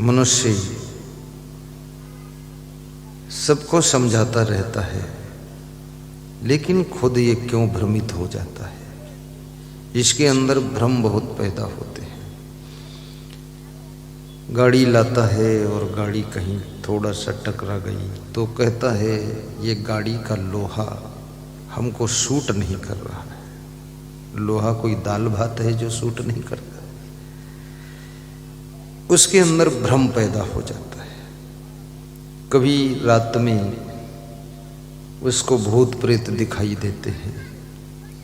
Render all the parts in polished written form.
मनुष्य सबको समझाता रहता है, लेकिन खुद ये क्यों भ्रमित हो जाता है। इसके अंदर भ्रम बहुत पैदा होते हैं। गाड़ी लाता है और गाड़ी कहीं थोड़ा सा टकरा गई तो कहता है ये गाड़ी का लोहा हमको सूट नहीं कर रहा है। लोहा कोई दाल भात है जो सूट नहीं करता। उसके अंदर भ्रम पैदा हो जाता है। कभी रात में उसको भूत प्रेत दिखाई देते हैं,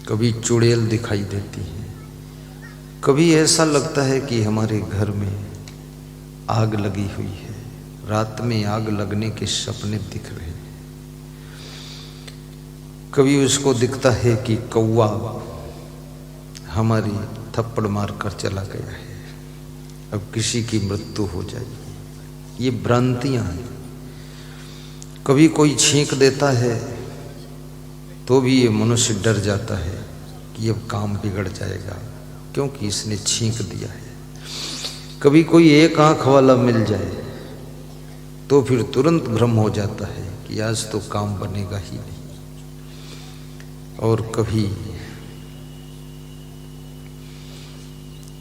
कभी चुड़ैल दिखाई देती है, कभी ऐसा लगता है कि हमारे घर में आग लगी हुई है। रात में आग लगने के सपने दिख रहे हैं। कभी उसको दिखता है कि कौवा हमारी थप्पड़ मार कर चला गया है, अब किसी की मृत्यु हो जाएगी। ये भ्रांतियां हैं। कभी कोई छींक देता है तो भी ये मनुष्य डर जाता है कि अब काम बिगड़ जाएगा, क्योंकि इसने छींक दिया है। कभी कोई एक आंख वाला मिल जाए तो फिर तुरंत भ्रम हो जाता है कि आज तो काम बनेगा ही नहीं। और कभी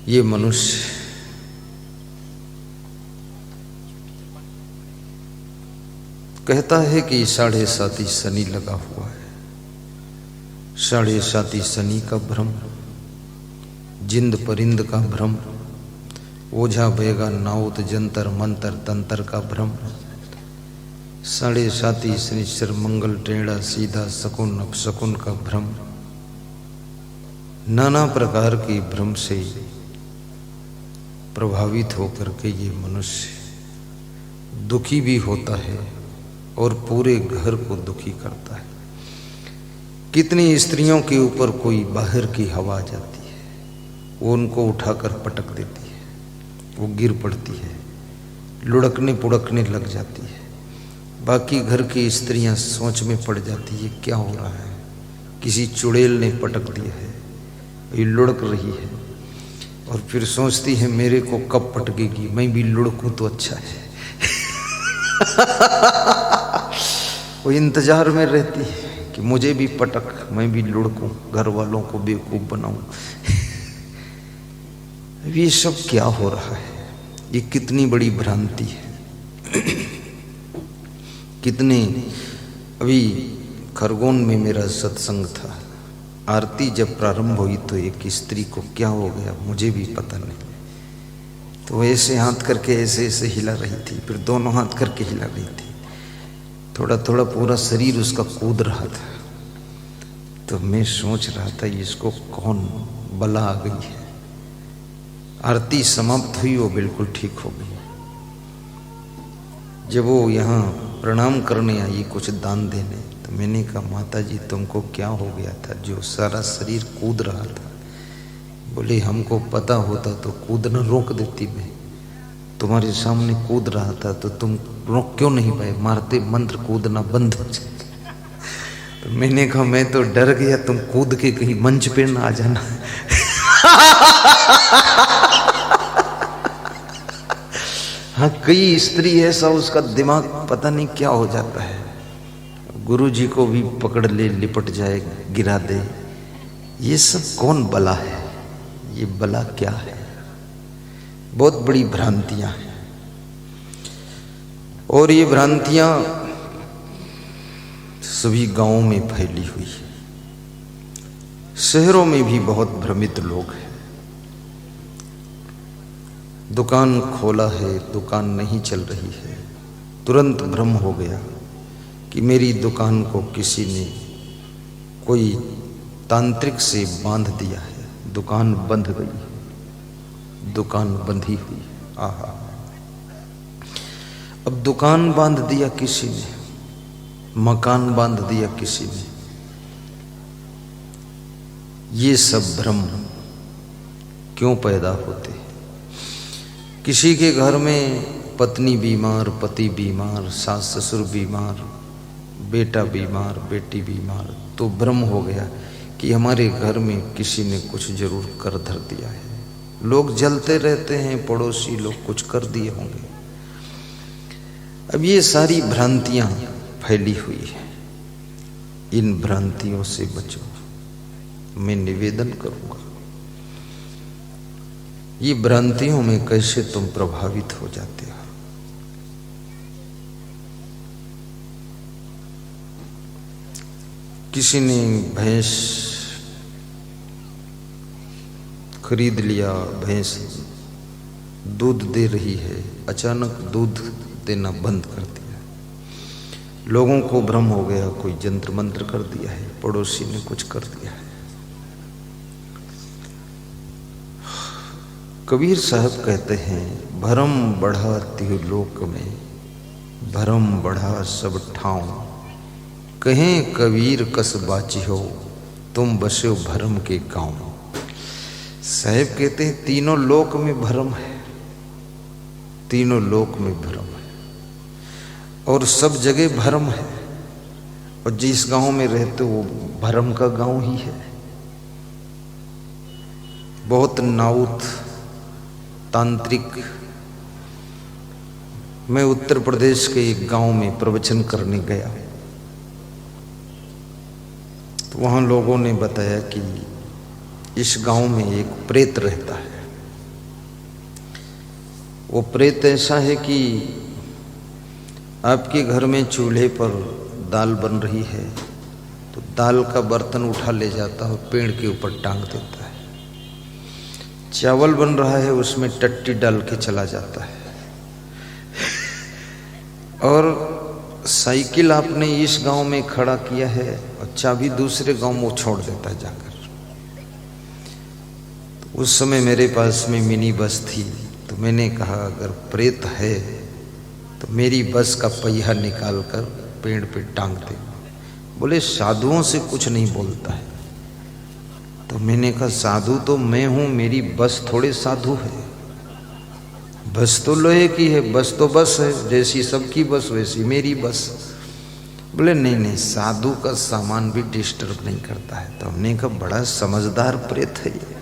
ये मनुष्य कहता है कि 7.5 शनि लगा हुआ है। 7.5 शनि का भ्रम, जिंद परिंद का भ्रम, ओझा बेगा नाउत जंतर मंतर तंत्र का भ्रम, 7.5 शनिश्चर मंगल टेढ़ा सीधा शकुन अपशकुन का भ्रम, नाना प्रकार की भ्रम से प्रभावित होकर के ये मनुष्य दुखी भी होता है और पूरे घर को दुखी करता है। कितनी स्त्रियों के ऊपर कोई बाहर की हवा जाती है, वो उनको उठाकर पटक देती है, वो गिर पड़ती है, लुढ़कने पुढ़कने लग जाती है। बाकी घर की स्त्रियां सोच में पड़ जाती है, क्या हो रहा है, किसी चुड़ैल ने पटक दिया है, ये लुढ़क रही है। और फिर सोचती है मेरे को कब पटकेगी, मैं भी लुढ़कूं तो अच्छा है। वो इंतजार में रहती है कि मुझे भी पटक, मैं भी लुढ़कूं, घर वालों को बेवकूफ बनाऊं। ये सब क्या हो रहा है? ये कितनी बड़ी भ्रांति है। कितने अभी खरगोन में मेरा सत्संग था। आरती जब प्रारंभ हुई तो एक स्त्री को क्या हो गया मुझे भी पता नहीं, तो ऐसे हाथ करके ऐसे ऐसे हिला रही थी, फिर दोनों हाथ करके हिला रही थी, थोड़ा थोड़ा पूरा शरीर उसका कूद रहा था। तो मैं सोच रहा था इसको कौन बला आ गई है। आरती समाप्त हुई, वो बिल्कुल ठीक हो गई। जब वो यहाँ प्रणाम करने आई कुछ दान देने, तो मैंने कहा माता जी तुमको क्या हो गया था जो सारा शरीर कूद रहा था? बोले हमको पता होता तो कूदना रोक देती, मैं तुम्हारे सामने कूद रहा था तो तुम रोक क्यों नहीं पाए? मारते मंत्र कूदना बंद हो जाए। तो मैंने कहा मैं तो डर गया, तुम कूद के कहीं मंच पे ना आ जाना। हाँ, कई स्त्री ऐसा उसका दिमाग पता नहीं क्या हो जाता है, गुरु जी को भी पकड़ ले, लिपट जाए, गिरा दे। ये सब कौन बला है? ये बला क्या है? बहुत बड़ी भ्रांतियां हैं। और ये भ्रांतियां सभी गांवों में फैली हुई है। शहरों में भी बहुत भ्रमित लोग हैं। दुकान खोला है, दुकान नहीं चल रही है, तुरंत भ्रम हो गया कि मेरी दुकान को किसी ने कोई तांत्रिक से बांध दिया है, दुकान बंध गई, दुकान बंधी हुई। आहा, अब दुकान बांध दिया किसी ने, मकान बांध दिया किसी ने। ये सब भ्रम क्यों पैदा होते हैं? किसी के घर में पत्नी बीमार, पति बीमार, सास ससुर बीमार, बेटा बीमार, बेटी बीमार, तो भ्रम हो गया कि हमारे घर में किसी ने कुछ जरूर कर धर दिया है। लोग जलते रहते हैं, पड़ोसी लोग कुछ कर दिए होंगे। अब ये सारी भ्रांतियां फैली हुई है, इन भ्रांतियों से बचो। मैं निवेदन करूंगा, ये भ्रांतियों में कैसे तुम प्रभावित हो जाते हो। किसी ने भैंस खरीद लिया, भैंस दूध दे रही है, अचानक दूध देना बंद कर दिया। लोगों को भ्रम हो गया, कोई जंत्र मंत्र कर दिया है, पड़ोसी ने कुछ कर दिया है। कबीर साहब कहते हैं, भरम बढ़ा त्रिलोक में, भरम बढ़ा सब ठाव, कहें कबीर कस बाची हो, तुम बसो भरम के गांव। साहब कहते हैं तीनों लोक में भरम है, तीनों लोक में भरम है और सब जगह भरम है। और जिस गांव में रहते वो भरम का गांव ही है। बहुत नाउत तांत्रिक। मैं उत्तर प्रदेश के एक गांव में प्रवचन करने गया, तो वहां लोगों ने बताया कि इस गांव में एक प्रेत रहता है। वो प्रेत ऐसा है कि आपके घर में चूल्हे पर दाल बन रही है तो दाल का बर्तन उठा ले जाता है, पेड़ के ऊपर टांग देता है। चावल बन रहा है, उसमें टट्टी डाल के चला जाता है। और साइकिल आपने इस गांव में खड़ा किया है और चाबी दूसरे गांव में छोड़ देता है जाकर। तो उस समय मेरे पास में मिनी बस थी, तो मैंने कहा अगर प्रेत है तो मेरी बस का पहिया निकाल कर पेड़ पे टांग दे। बोले साधुओं से कुछ नहीं बोलता है। तो मैंने कहा साधु तो मैं हूं, मेरी बस थोड़े साधु है। बस तो लोहे की है, बस तो बस है, जैसी सबकी बस वैसी मेरी बस। बोले नहीं नहीं, साधु का सामान भी डिस्टर्ब नहीं करता है। तो हमने कहा बड़ा समझदार प्रेत है ये।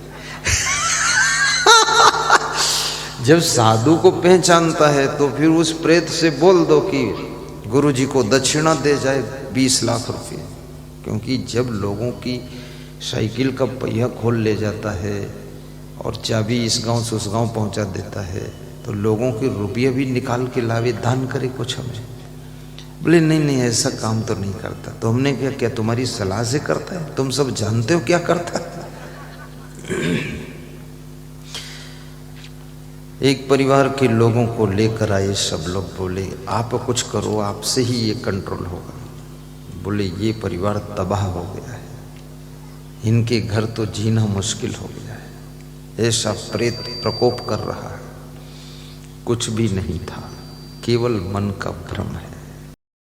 जब साधु को पहचानता है तो फिर उस प्रेत से बोल दो कि गुरुजी को दक्षिणा दे जाए 20 लाख रुपए। क्योंकि जब लोगों की साइकिल का पहिया खोल ले जाता है और चाबी इस गांव से उस गांव पहुंचा देता है तो लोगों के रुपये भी निकाल के लावे, दान करे कुछ हमें। बोले नहीं नहीं, ऐसा काम तो नहीं करता। तो हमने क्या तुम्हारी सलाह से करता है? तुम सब जानते हो क्या करता है? एक परिवार के लोगों को लेकर आए, सब लोग बोले आप कुछ करो, आपसे ही ये कंट्रोल होगा। बोले ये परिवार तबाह हो गया है, इनके घर तो जीना मुश्किल हो गया है। ऐसा प्रेत प्रकोप कर रहा है। कुछ भी नहीं था, केवल मन का भ्रम है।